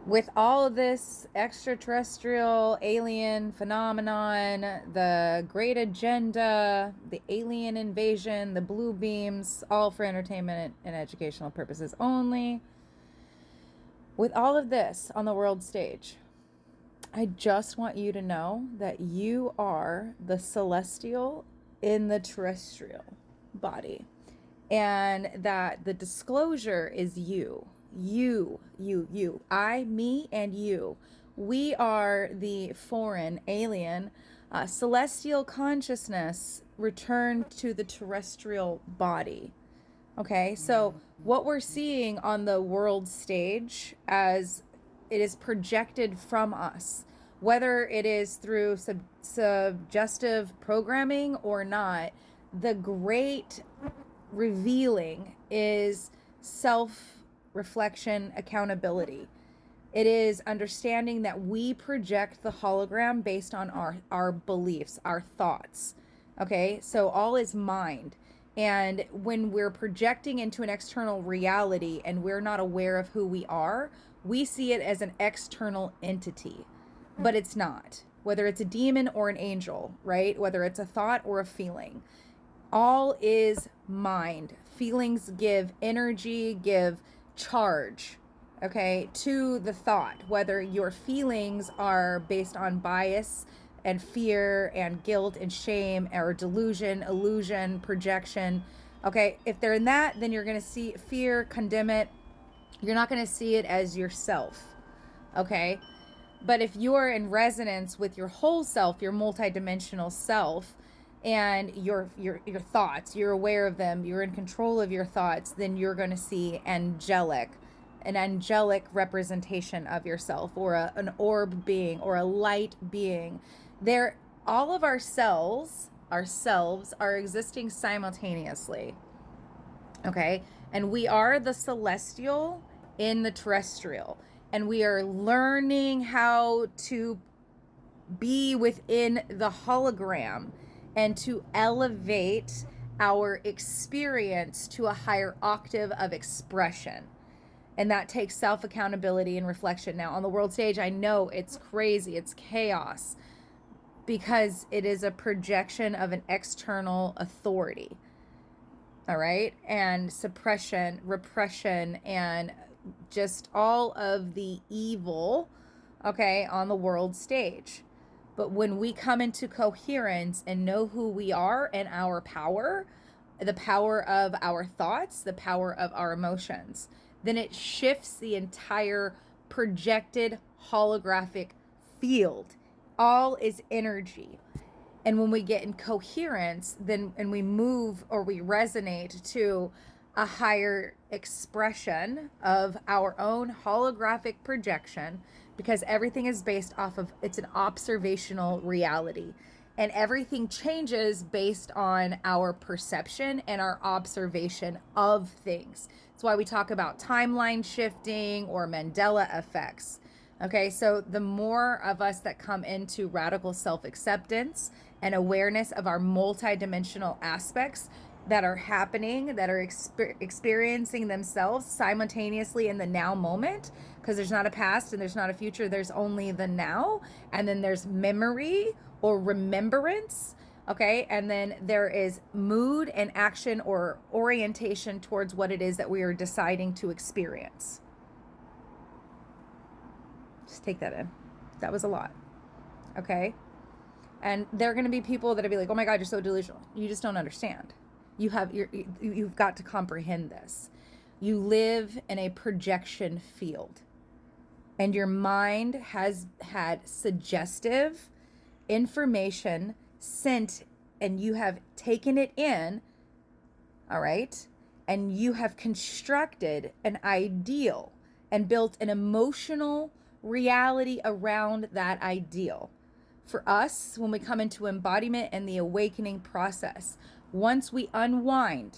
With all of this extraterrestrial alien phenomenon, the great agenda, the alien invasion, the blue beams, all for entertainment and educational purposes only, with all of this on the world stage, I just want you to know that you are the celestial in the terrestrial body, and that the disclosure is you. You. I, me, and you. We are the foreign, alien, celestial consciousness returned to the terrestrial body. Okay, so what we're seeing on the world stage as it is projected from us, whether it is through suggestive programming or not, the great revealing is self reflection, accountability. It is understanding that we project the hologram based on our beliefs, our thoughts. Okay, so all is mind. And when we're projecting into an external reality and we're not aware of who we are, we see it as an external entity, but it's not. Whether it's a demon or an angel, right? Whether it's a thought or a feeling, all is mind. Feelings give energy, give charge, okay, to the thought, whether your feelings are based on bias and fear and guilt and shame or delusion, illusion, projection. Okay, if they're in that, then you're going to see fear, condemn it. You're not going to see it as yourself. Okay, but if you're in resonance with your whole self, your multidimensional self, and your thoughts, you're aware of them, you're in control of your thoughts, then you're going to see an angelic representation of yourself, or an orb being, or a light being. There, all of ourselves are existing simultaneously. Okay, and we are the celestial in the terrestrial, and we are learning how to be within the hologram and to elevate our experience to a higher octave of expression. And that takes self accountability and reflection. Now, on the world stage, I know it's crazy, it's chaos, because it is a projection of an external authority. All right. And suppression, repression, and just all of the evil, okay, on the world stage. But when we come into coherence and know who we are and our power, the power of our thoughts, the power of our emotions, then it shifts the entire projected holographic field. All is energy. And when we get in coherence, then and we move or we resonate to a higher expression of our own holographic projection, because everything is based off of, it's an observational reality, and everything changes based on our perception and our observation of things. That's why we talk about timeline shifting or Mandela effects. Okay, so the more of us that come into radical self-acceptance and awareness of our multidimensional aspects that are happening, that are experiencing themselves simultaneously in the now moment, because there's not a past and there's not a future, there's only the now, and then there's memory or remembrance, okay, and then there is mood and action or orientation towards what it is that we are deciding to experience. Just take that in. That was a lot. Okay? And there are going to be people that'll be like, "Oh my God, you're so delusional." You just don't understand. You've got to comprehend this. You live in a projection field, and your mind has had suggestive information sent, and you have taken it in, all right? And you have constructed an ideal and built an emotional reality around that ideal. For us, when we come into embodiment and the awakening process, once we unwind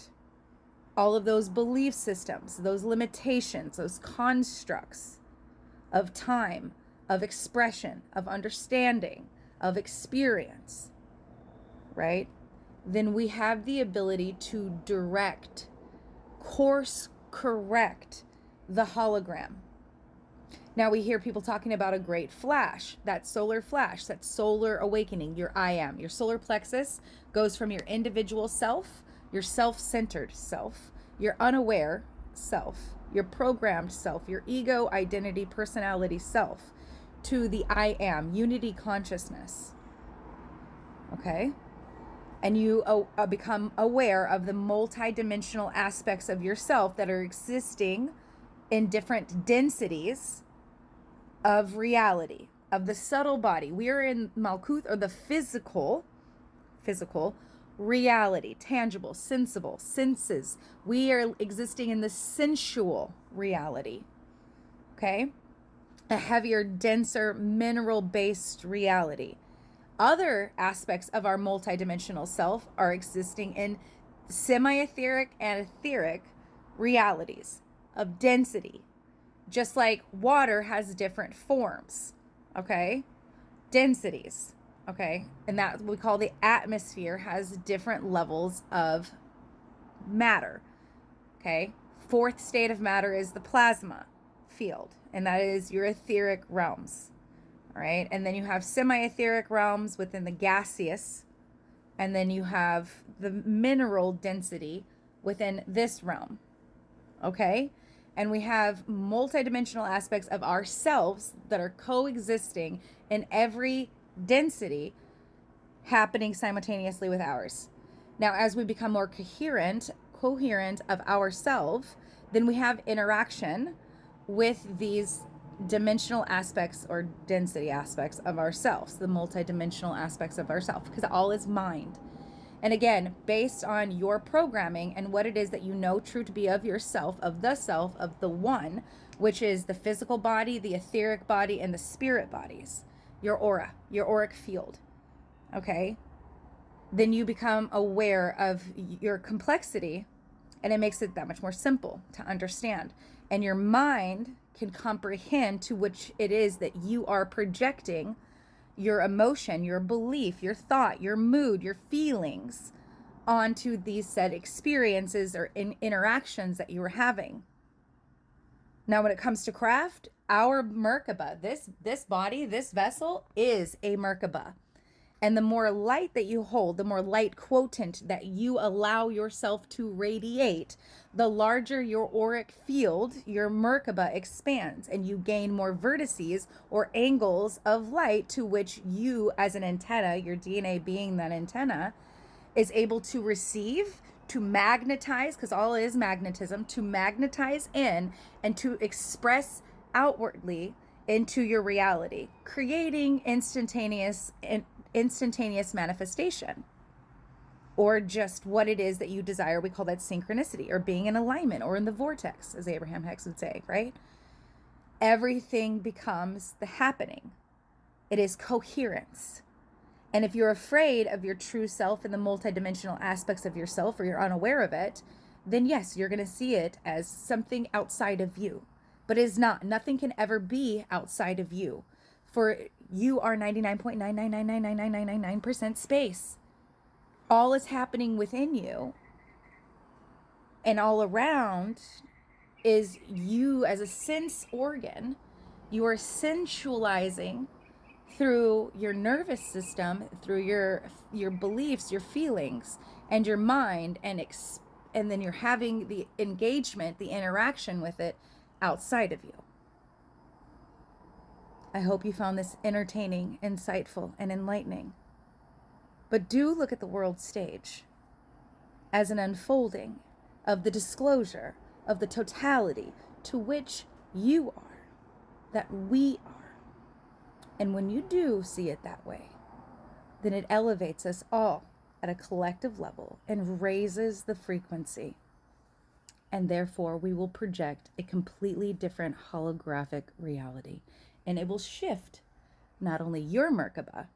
all of those belief systems, those limitations, those constructs of time, of expression, of understanding, of experience, right? Then we have the ability to direct, course correct the hologram. Now we hear people talking about a great flash, that solar awakening, your I am. Your solar plexus goes from your individual self, your self-centered self, your unaware self, your programmed self, your ego, identity, personality self, to the I am, unity consciousness. Okay? And you become aware of the multidimensional aspects of yourself that are existing in different densities of reality, of the subtle body. We are in Malkuth, or the physical reality, tangible, sensible, senses. We are existing in the sensual reality. Okay? A heavier, denser, mineral-based reality. Other aspects of our multidimensional self are existing in semi-etheric and etheric realities of density. Just like water has different forms, okay? Densities, okay? And that we call the atmosphere has different levels of matter, okay? Fourth state of matter is the plasma field, and that is your etheric realms, all right? And then you have semi-etheric realms within the gaseous, and then you have the mineral density within this realm, okay? And we have multidimensional aspects of ourselves that are coexisting in every density happening simultaneously with ours. Now, as we become more coherent of ourselves, then we have interaction with these dimensional aspects or density aspects of ourselves, the multidimensional aspects of ourselves, because all is mind. And again, based on your programming and what it is that you know true to be of yourself, of the one, which is the physical body, the etheric body, and the spirit bodies, your aura, your auric field, okay? Then you become aware of your complexity, and it makes it that much more simple to understand. And your mind can comprehend to which it is that you are projecting your emotion, your belief, your thought, your mood, your feelings onto these said experiences or interactions that you were having. Now, when it comes to craft, our Merkaba, this body, this vessel is a Merkaba. And the more light that you hold, the more light quotient that you allow yourself to radiate, the larger your auric field, your Merkaba, expands, and you gain more vertices or angles of light to which you, as an antenna, your DNA being that antenna, is able to receive, to magnetize, because all is magnetism, to magnetize in and to express outwardly into your reality, creating instantaneous manifestation, or just what it is that you desire. We call that synchronicity, or being in alignment, or in the vortex, as Abraham Hicks would say, right? Everything becomes the happening. It is coherence. And if you're afraid of your true self and the multidimensional aspects of yourself, or you're unaware of it, then yes, you're going to see it as something outside of you. But it is not. Nothing can ever be outside of you. For you are 99.9999999% space. All is happening within you, and all around is you as a sense organ. You are sensualizing through your nervous system, through your beliefs, your feelings, and your mind, and then you're having the engagement, the interaction with it outside of you. I hope you found this entertaining, insightful, and enlightening. But do look at the world stage as an unfolding of the disclosure of the totality to which you are, that we are. And when you do see it that way, then it elevates us all at a collective level and raises the frequency. And therefore, we will project a completely different holographic reality. And it will shift not only your Merkaba,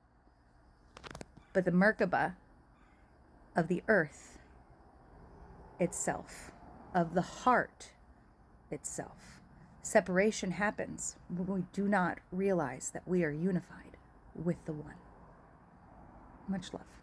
but the Merkaba of the earth itself, of the heart itself. Separation happens when we do not realize that we are unified with the one. Much love.